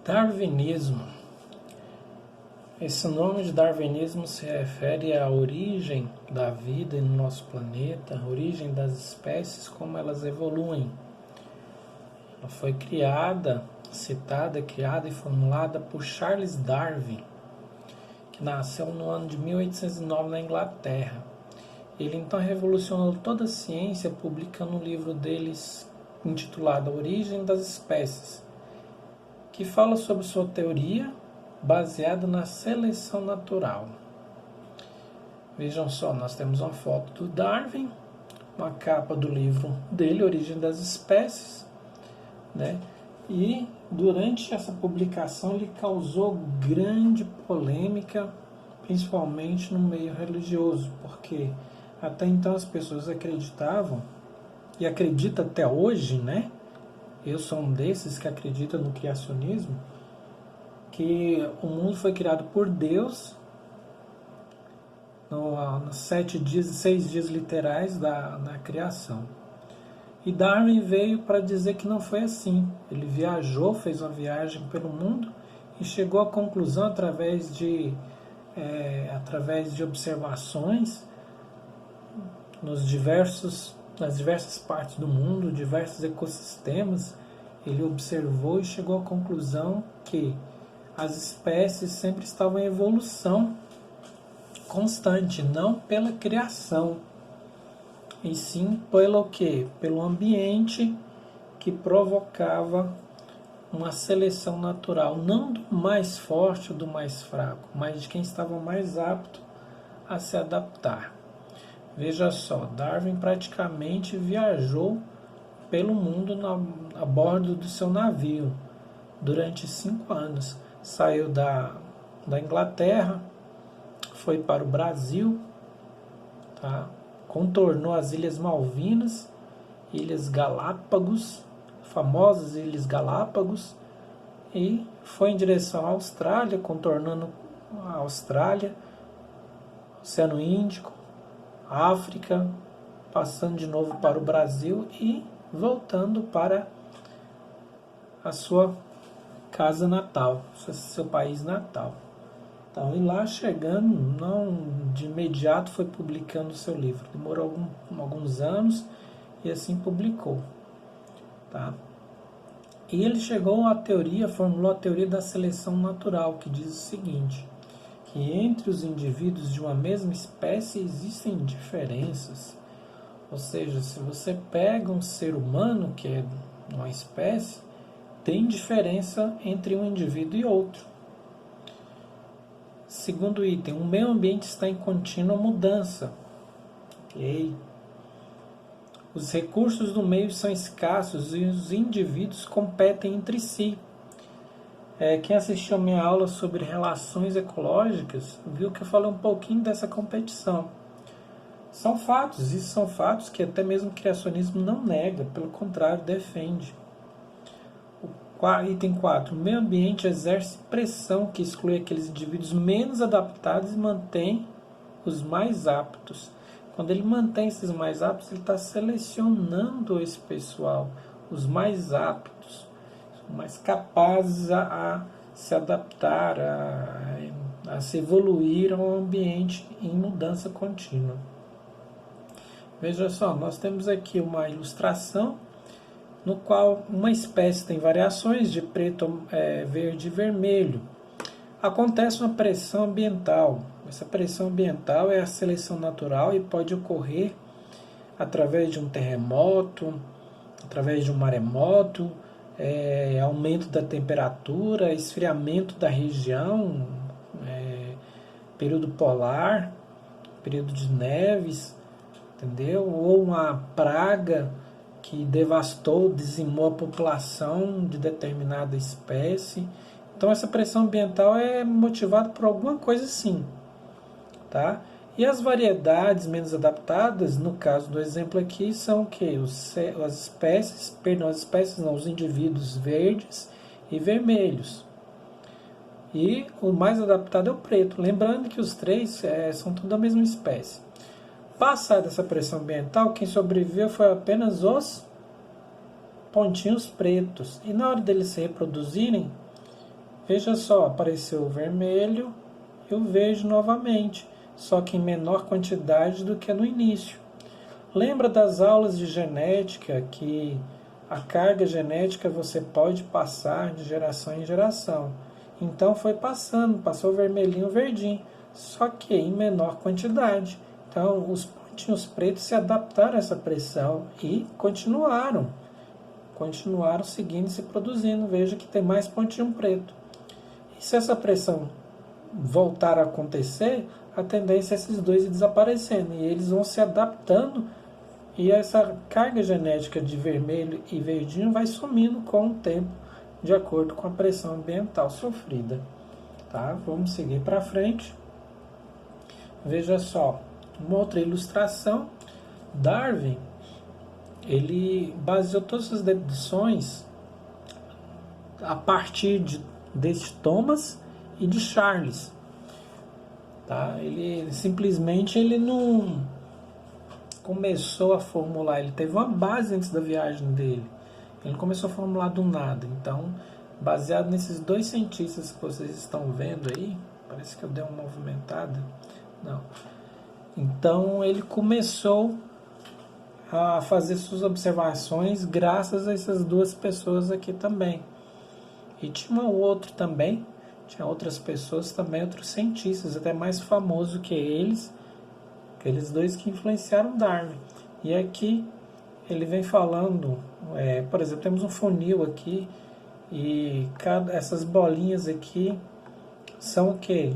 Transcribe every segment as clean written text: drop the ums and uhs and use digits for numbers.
Darwinismo. Esse nome de darwinismo se refere à origem da vida no nosso planeta, a origem das espécies, como elas evoluem. Ela foi citada e formulada por Charles Darwin, que nasceu no ano de 1809 na Inglaterra. Ele então revolucionou toda a ciência publicando um livro deles intitulado A Origem das Espécies, que fala sobre sua teoria baseada na seleção natural. Vejam só, nós temos uma foto do Darwin, uma capa do livro dele, Origem das Espécies, né? E durante essa publicação ele causou grande polêmica, principalmente no meio religioso, porque até então as pessoas acreditavam, e acreditam até hoje, né? Eu sou um desses que acredita no criacionismo, que o mundo foi criado por Deus nos 6 dias literais da criação. E Darwin veio para dizer que não foi assim. Ele viajou, fez uma viagem pelo mundo e chegou à conclusão através de observações nas diversas partes do mundo, diversos ecossistemas. Ele observou e chegou à conclusão que as espécies sempre estavam em evolução constante, não pela criação, e sim pelo quê? Pelo ambiente que provocava uma seleção natural, não do mais forte ou do mais fraco, mas de quem estava mais apto a se adaptar. Veja só, Darwin praticamente viajou pelo mundo a bordo do seu navio durante 5 anos. Saiu da Inglaterra, foi para o Brasil, tá? Contornou as Ilhas Malvinas, Ilhas Galápagos, famosas Ilhas Galápagos, e foi em direção à Austrália, contornando a Austrália, Oceano Índico, África, passando de novo para o Brasil e voltando para a sua casa natal, seu país natal. Então, e lá chegando, não de imediato foi publicando o seu livro. Demorou alguns anos e assim publicou. Tá? E ele formulou a teoria da seleção natural, que diz o seguinte, que entre os indivíduos de uma mesma espécie existem diferenças. Ou seja, se você pega um ser humano, que é uma espécie, tem diferença entre um indivíduo e outro. Segundo item, o meio ambiente está em contínua mudança. Okay? Os recursos do meio são escassos e os indivíduos competem entre si. Quem assistiu a minha aula sobre relações ecológicas viu que eu falei um pouquinho dessa competição. São fatos, isso são fatos que até mesmo o criacionismo não nega, pelo contrário, defende. Item 4. O meio ambiente exerce pressão que exclui aqueles indivíduos menos adaptados e mantém os mais aptos. Quando ele mantém esses mais aptos, ele está selecionando esse pessoal, os mais aptos, os mais capazes a se adaptar, a se evoluir ao ambiente em mudança contínua. Veja só, nós temos aqui uma ilustração no qual uma espécie tem variações de preto, verde e vermelho. Acontece uma pressão ambiental. Essa pressão ambiental é a seleção natural e pode ocorrer através de um terremoto, através de um maremoto, aumento da temperatura, esfriamento da região, período polar, período de neves, entendeu? Ou uma praga que dizimou a população de determinada espécie. Então essa pressão ambiental é motivada por alguma coisa assim, tá? E as variedades menos adaptadas, no caso do exemplo aqui, são o quê? Os indivíduos verdes e vermelhos. E o mais adaptado é o preto. Lembrando que os três são tudo da mesma espécie. Passada essa pressão ambiental, quem sobreviveu foi apenas os pontinhos pretos. E na hora deles se reproduzirem, Veja só, apareceu o vermelho e o verde novamente, só que em menor quantidade do que no início. Lembra das aulas de genética que a carga genética você pode passar de geração em geração. Então foi passou o vermelhinho, o verdinho, só que em menor quantidade. Então os pontinhos pretos se adaptaram a essa pressão e continuaram seguindo se produzindo. Veja que tem mais pontinho preto. E se essa pressão voltar a acontecer, a tendência é esses dois ir desaparecendo e eles vão se adaptando. E essa carga genética de vermelho e verdinho vai sumindo com o tempo, de acordo com a pressão ambiental sofrida. Tá? Vamos seguir para frente. Veja só, uma outra ilustração. Darwin, ele baseou todas as deduções a partir de Thomas e de Charles. Tá? Ele simplesmente não começou a formular, ele teve uma base antes da viagem dele, ele começou a formular do nada. Então, baseado nesses dois cientistas que vocês estão vendo aí, parece que eu dei uma movimentada, não, então ele começou a fazer suas observações graças a essas duas pessoas aqui também. E tinha um outro também, tinha outras pessoas também, outros cientistas, até mais famosos que eles, aqueles dois que influenciaram Darwin. E aqui ele vem falando, por exemplo, temos um funil aqui, e essas bolinhas aqui são o quê?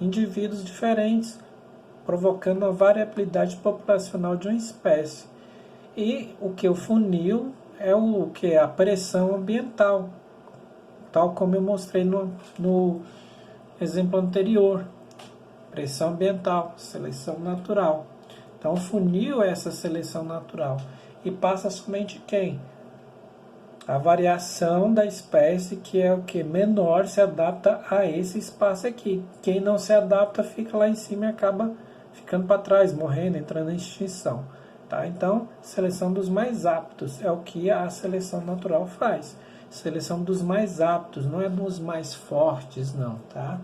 Indivíduos diferentes, provocando a variabilidade populacional de uma espécie. E o que? O funil é o que? A pressão ambiental, tal como eu mostrei no exemplo anterior. Pressão ambiental, seleção natural. Então, o funil é essa seleção natural. E passa somente quem? A variação da espécie, que é o que? Menor, se adapta a esse espaço aqui. Quem não se adapta fica lá em cima e acaba ficando para trás, morrendo, entrando em extinção. Tá? Então, seleção dos mais aptos é o que a seleção natural faz. Seleção dos mais aptos, não é dos mais fortes, não, tá?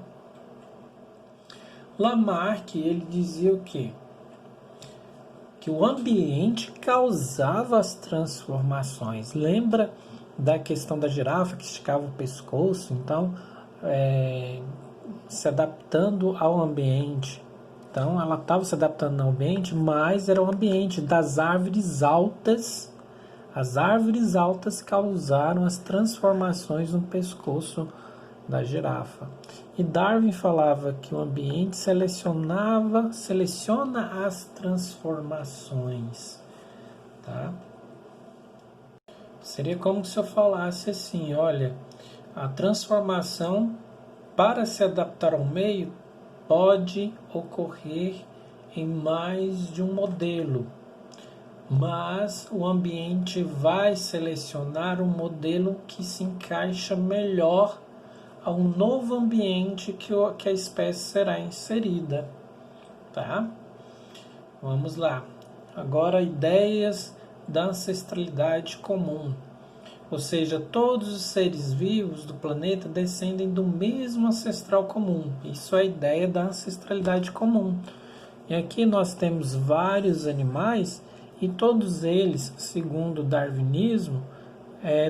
Lamarck, ele dizia o quê? Que o ambiente causava as transformações. Lembra da questão da girafa que esticava o pescoço? Então, se adaptando ao ambiente. Então, ela estava se adaptando ao ambiente, mas era o ambiente das árvores altas. As árvores altas causaram as transformações no pescoço da girafa. E Darwin falava que o ambiente seleciona as transformações. Tá? Seria como se eu falasse assim, olha, a transformação para se adaptar ao meio pode ocorrer em mais de um modelo, mas o ambiente vai selecionar um modelo que se encaixa melhor a um novo ambiente que a espécie será inserida. Tá? Vamos lá. Agora, ideias da ancestralidade comum. Ou seja, todos os seres vivos do planeta descendem do mesmo ancestral comum. Isso é a ideia da ancestralidade comum. E aqui nós temos vários animais e todos eles, segundo o darwinismo,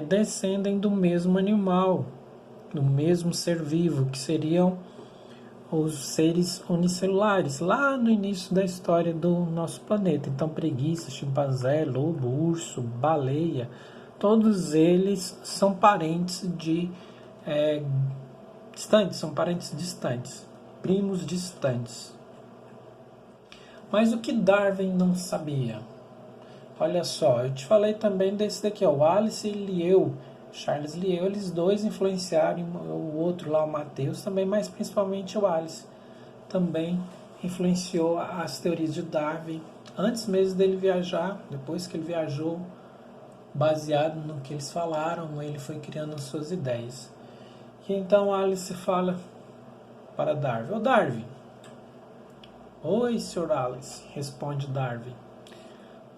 descendem do mesmo animal, do mesmo ser vivo, que seriam os seres unicelulares, lá no início da história do nosso planeta. Então, preguiça, chimpanzé, lobo, urso, baleia, todos eles são parentes distantes, são parentes distantes, primos distantes. Mas o que Darwin não sabia? Olha só, eu te falei também desse daqui, ó, Wallace e Lyell, Charles Lyell, eles dois influenciaram, o outro lá, o Matheus, também, mas principalmente o Wallace, também influenciou as teorias de Darwin, antes mesmo dele viajar, depois que ele viajou, baseado no que eles falaram, ele foi criando suas ideias. E então Alice fala para Darwin, ô Darwin, oi, Sr. Alice, responde Darwin,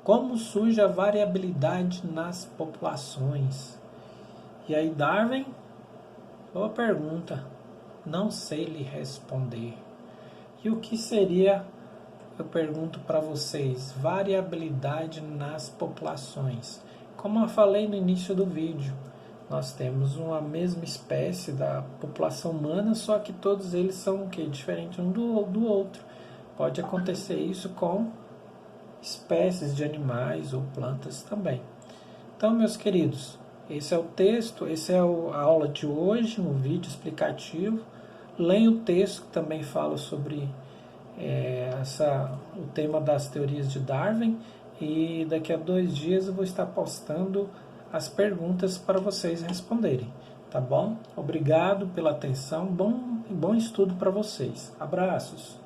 como surge a variabilidade nas populações? E aí Darwin Boa pergunta. Não sei lhe responder. E o que seria, eu pergunto para vocês, variabilidade nas populações? Como eu falei no início do vídeo, nós temos uma mesma espécie da população humana, só que todos eles são o quê? Diferentes um do outro. Pode acontecer isso com espécies de animais ou plantas também. Então, meus queridos, esse é o texto, esse é a aula de hoje, um vídeo explicativo. Leia o texto que também fala sobre o tema das teorias de Darwin, e daqui a 2 dias eu vou estar postando as perguntas para vocês responderem, tá bom? Obrigado pela atenção, bom estudo para vocês. Abraços!